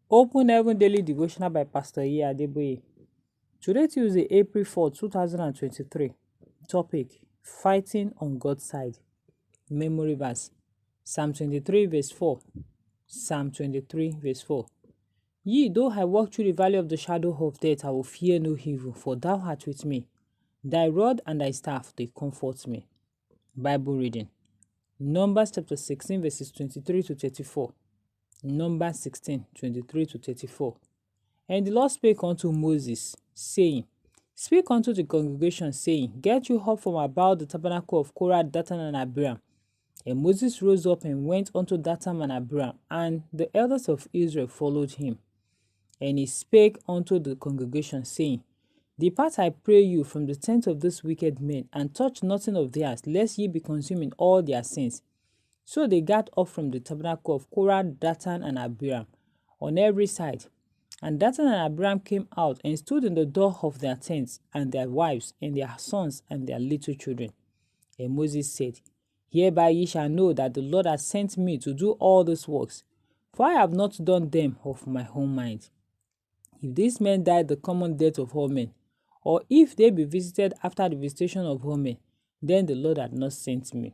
Open Heaven Daily Devotional by Pastor Adebayo. Today, Tuesday, April 4, 2023. Topic: Fighting on God's Side. Memory verse: Psalm 23, verse 4. Psalm 23, verse 4. Yea, though I walk through the valley of the shadow of death, I will fear no evil, for thou art with me. Thy rod and thy staff, they comfort me. Bible reading: Numbers chapter 16, verses 23 to 34. Numbers 16, 23 to 34. And the Lord spake unto Moses, saying, Speak unto the congregation, saying, Get you up from about the tabernacle of Korah, Dathan, and Abiram. And Moses rose up and went unto Dathan and Abiram, and the elders of Israel followed him. And he spake unto the congregation, saying, Depart, I pray you, from the tent of these wicked men, and touch nothing of theirs, lest ye be consumed in all their sins. So they got up from the tabernacle of Korah, Dathan, and Abiram on every side. And Dathan and Abiram came out and stood in the door of their tents, and their wives, and their sons, and their little children. And Moses said, Hereby ye shall know that the Lord has sent me to do all these works, for I have not done them of my own mind. If these men die the common death of all men, or if they be visited after the visitation of all men, then the Lord had not sent me.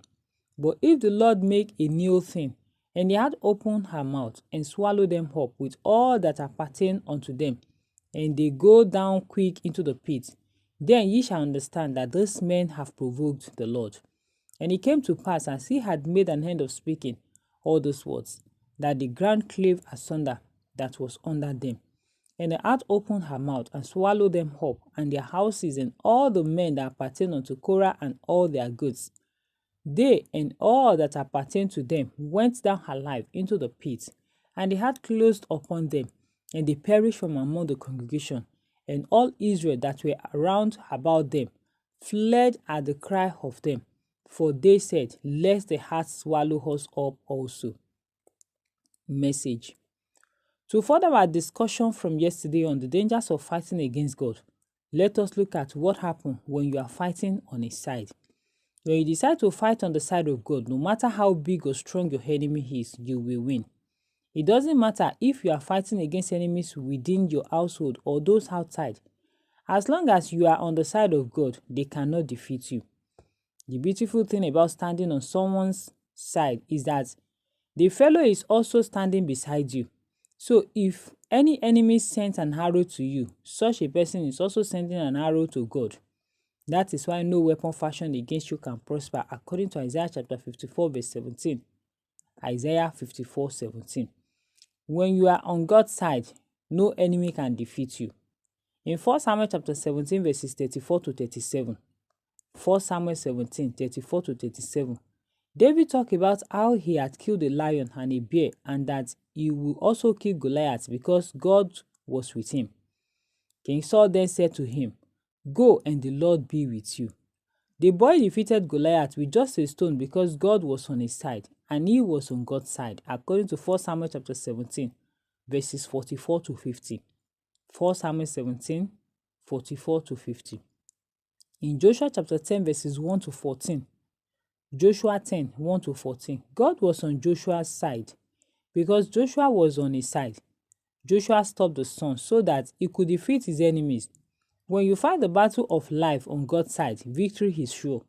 But if the Lord make a new thing, and he had opened her mouth, and swallow them up with all that appertain unto them, and they go down quick into the pit, then ye shall understand that these men have provoked the Lord. And it came to pass, as he had made an end of speaking all those words, that the ground clave asunder that was under them. And the earth opened her mouth, and swallowed them up, and their houses, and all the men that appertain unto Korah, and all their goods. They and all that appertained to them went down alive into the pit, and the earth closed upon them, and they perished from among the congregation. And all Israel that were around about them fled at the cry of them, for they said, Lest the earth swallow us up also. Message: To further our discussion from yesterday on the dangers of fighting against God, let us look at what happens when you are fighting on a side. When you decide to fight on the side of God, no matter how big or strong your enemy is, you will win. It doesn't matter if you are fighting against enemies within your household or those outside. As long as you are on the side of God, they cannot defeat you. The beautiful thing about standing on someone's side is that the fellow is also standing beside you. So if any enemy sends an arrow to you, such a person is also sending an arrow to God. That is why no weapon fashioned against you can prosper, according to Isaiah chapter 54, verse 17. Isaiah 54, 17. When you are on God's side, no enemy can defeat you. In 1 Samuel chapter 17, verses 34 to 37. 1 Samuel 17, 34 to 37. David talked about how he had killed a lion and a bear, and that he would also kill Goliath because God was with him. King Saul then said to him, Go, and the Lord be with you. The boy defeated Goliath with just a stone because God was on his side, and he was on God's side, according to 1 Samuel chapter 17, verses 44 to 50. 1 Samuel 17, 44 to 50. In Joshua chapter 10, verses 1 to 14, Joshua 10, 1 to 14, God was on Joshua's side. Because Joshua was on his side, Joshua stopped the sun so that he could defeat his enemies. When you fight the battle of life on God's side, victory is sure.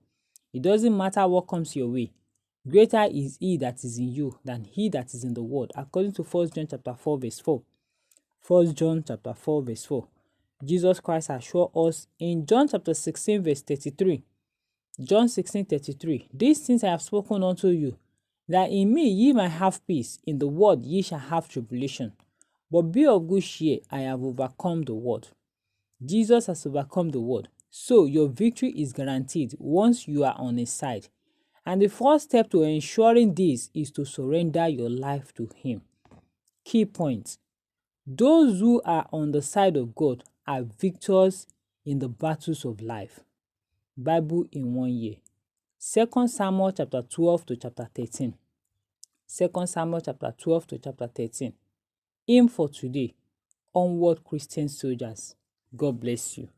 It doesn't matter what comes your way. Greater is he that is in you than he that is in the world, according to 1 John chapter 4, verse 4. 1 John chapter 4, verse 4. Jesus Christ assured us in John chapter 16, verse 33. John 16, 33. These things I have spoken unto you, that in me ye might have peace. In the world ye shall have tribulation. But be of good cheer, I have overcome the world. Jesus has overcome the world. So your victory is guaranteed once you are on his side. And the first step to ensuring this is to surrender your life to him. Key point: those who are on the side of God are victors in the battles of life. Bible in 1 year. 2 Samuel chapter 12 to chapter 13. 2 Samuel chapter 12 to chapter 13. Aim for today. Onward, Christian soldiers. God bless you.